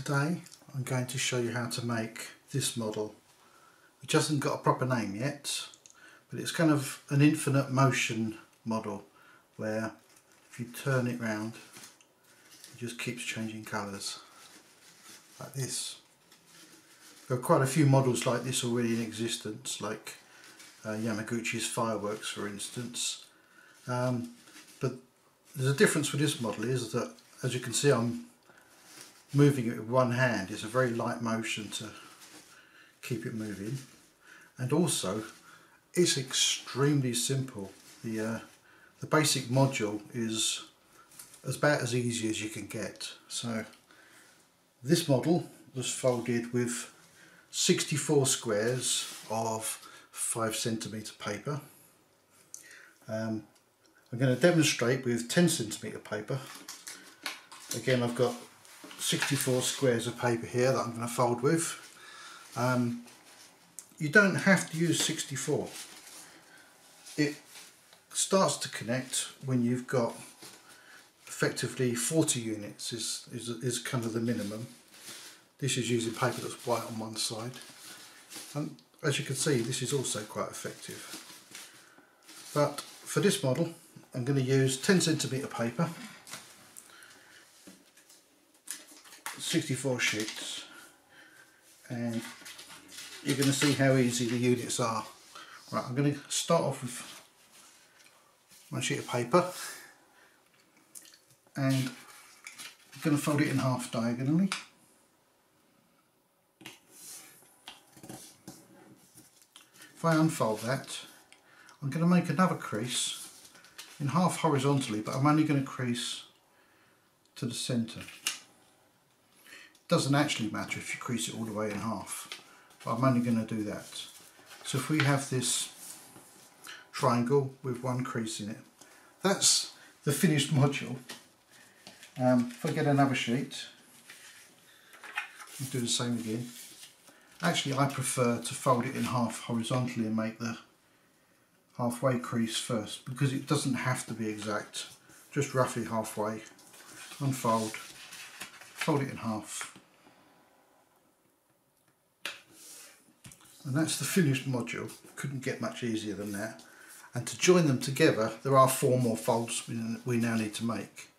Today I'm going to show you how to make this model, which hasn't got a proper name yet, but it's kind of an infinite motion model where if you turn it round it just keeps changing colours like this. There are quite a few models like this already in existence, like Yamaguchi's fireworks for instance, but there's a difference with this model is that, as you can see, I'm moving it with one hand. It's a very light motion to keep it moving, and also it's extremely simple. The basic module is about as easy as you can get. So this model was folded with 64 squares of 5cm paper. I'm going to demonstrate with 10cm paper. Again, I've got 64 squares of paper here that I'm going to fold with. You don't have to use 64. It starts to connect when you've got effectively 40 units is kind of the minimum. This is using paper that's white on one side, and as you can see this is also quite effective. But for this model I'm going to use 10cm paper, 64 sheets, and you're going to see how easy the units are. Right, I'm going to start off with one sheet of paper and I'm going to fold it in half diagonally. If I unfold that, I'm going to make another crease in half horizontally, but I'm only going to crease to the centre. It doesn't actually matter if you crease it all the way in half, but I'm only going to do that. So if we have this triangle with one crease in it, that's the finished module. If I get another sheet, I'll do the same again. Actually, I prefer to fold it in half horizontally and make the halfway crease first, because it doesn't have to be exact, just roughly halfway. Unfold, fold it in half, and that's the finished module. Couldn't get much easier than that. And to join them together there are 4 more folds we now need to make.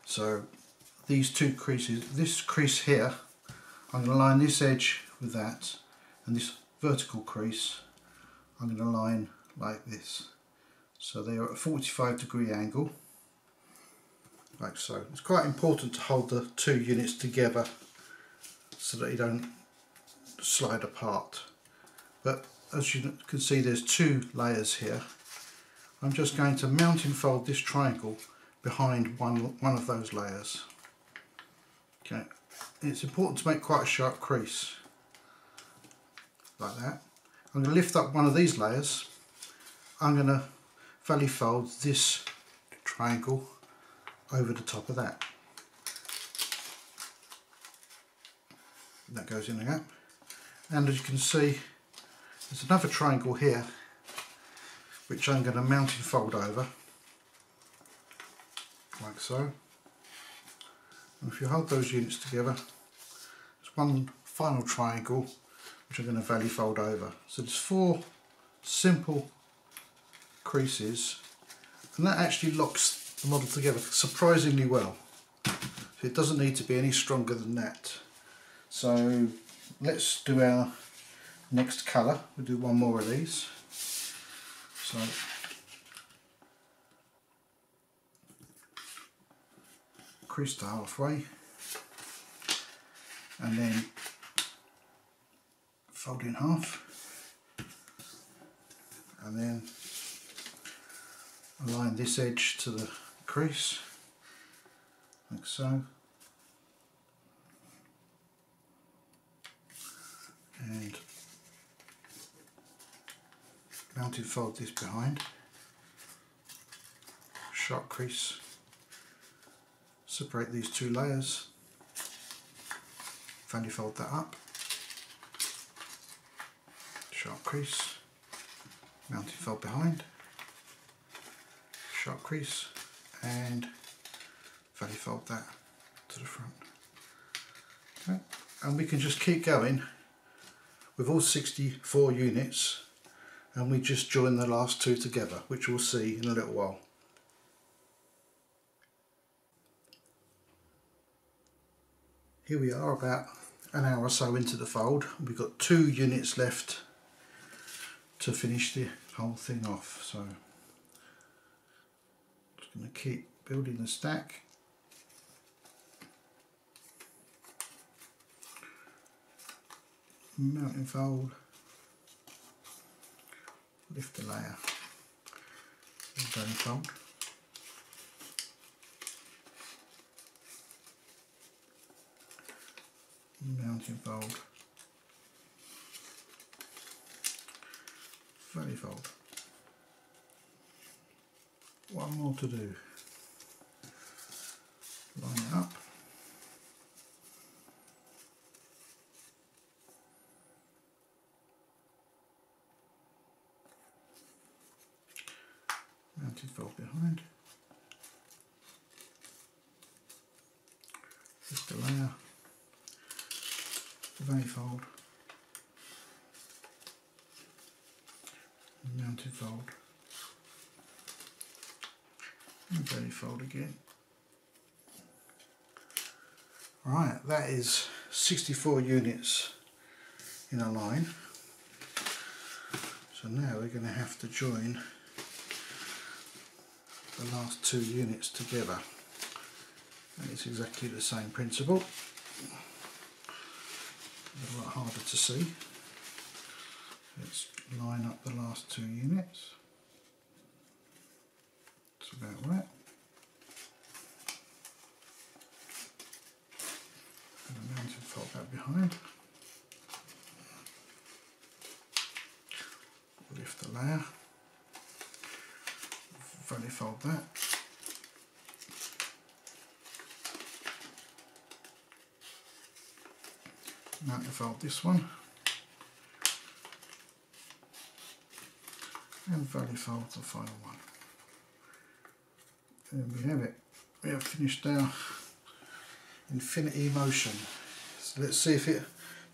So these two creases, this crease here, I'm going to line this edge with that, and this vertical crease I'm going to line like this. So they are at a 45-degree angle, like so. It's quite important to hold the 2 units together so that you don't slide apart. But as you can see, there's 2 layers here. I'm just going to mounting fold this triangle behind one of those layers. Okay, it's important to make quite a sharp crease like that. I'm going to lift up one of these layers. I'm going to valley fold this triangle over the top of that. That goes in the gap, and as you can see there's another triangle here which I'm going to mounting fold over like so. And if you hold those units together, there's one final triangle which I'm going to valley fold over. So there's 4 simple creases, and that actually locks the model together surprisingly well. So it doesn't need to be any stronger than that. So let's do our next colour. We'll do one more of these. So crease to halfway, and then fold in half, and then align this edge to the crease like so, and mounting fold this behind, sharp crease, separate these 2 layers, valley fold that up, sharp crease, mounting fold behind, sharp crease, and valley fold that to the front. Okay. And we can just keep going with all 64 units, and we just join the last two together, which we'll see in a little while. Here we are, about an hour or so into the fold. We've got 2 units left to finish the whole thing off, so just going to keep building the stack. Mounting fold, lift the layer, and fold. Mounting fold, valley fold. One more to do. Line it up. Mounted fold behind. Lift the layer. Valley fold. Mounted fold. And valley fold again. Right, that is 64 units in a line. So now we're going to have to join the last 2 units together. And it's exactly the same principle. A lot harder to see. Let's line up the last 2 units. That's about right. And the mounting fold that behind. Lift the layer. Valley fold that. Mounting fold this one. And valley fold the final one. And we have it. We have finished our infinity motion. So let's see if it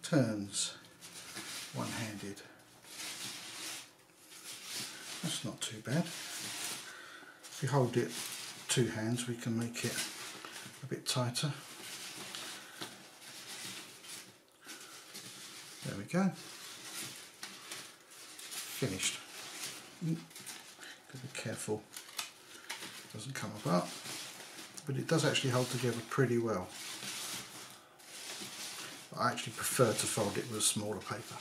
turns one-handed. That's not too bad. If we hold it 2 hands, we can make it a bit tighter. There we go. Finished. Gotta be careful it doesn't come apart, but it does actually hold together pretty well. I actually prefer to fold it with a smaller paper.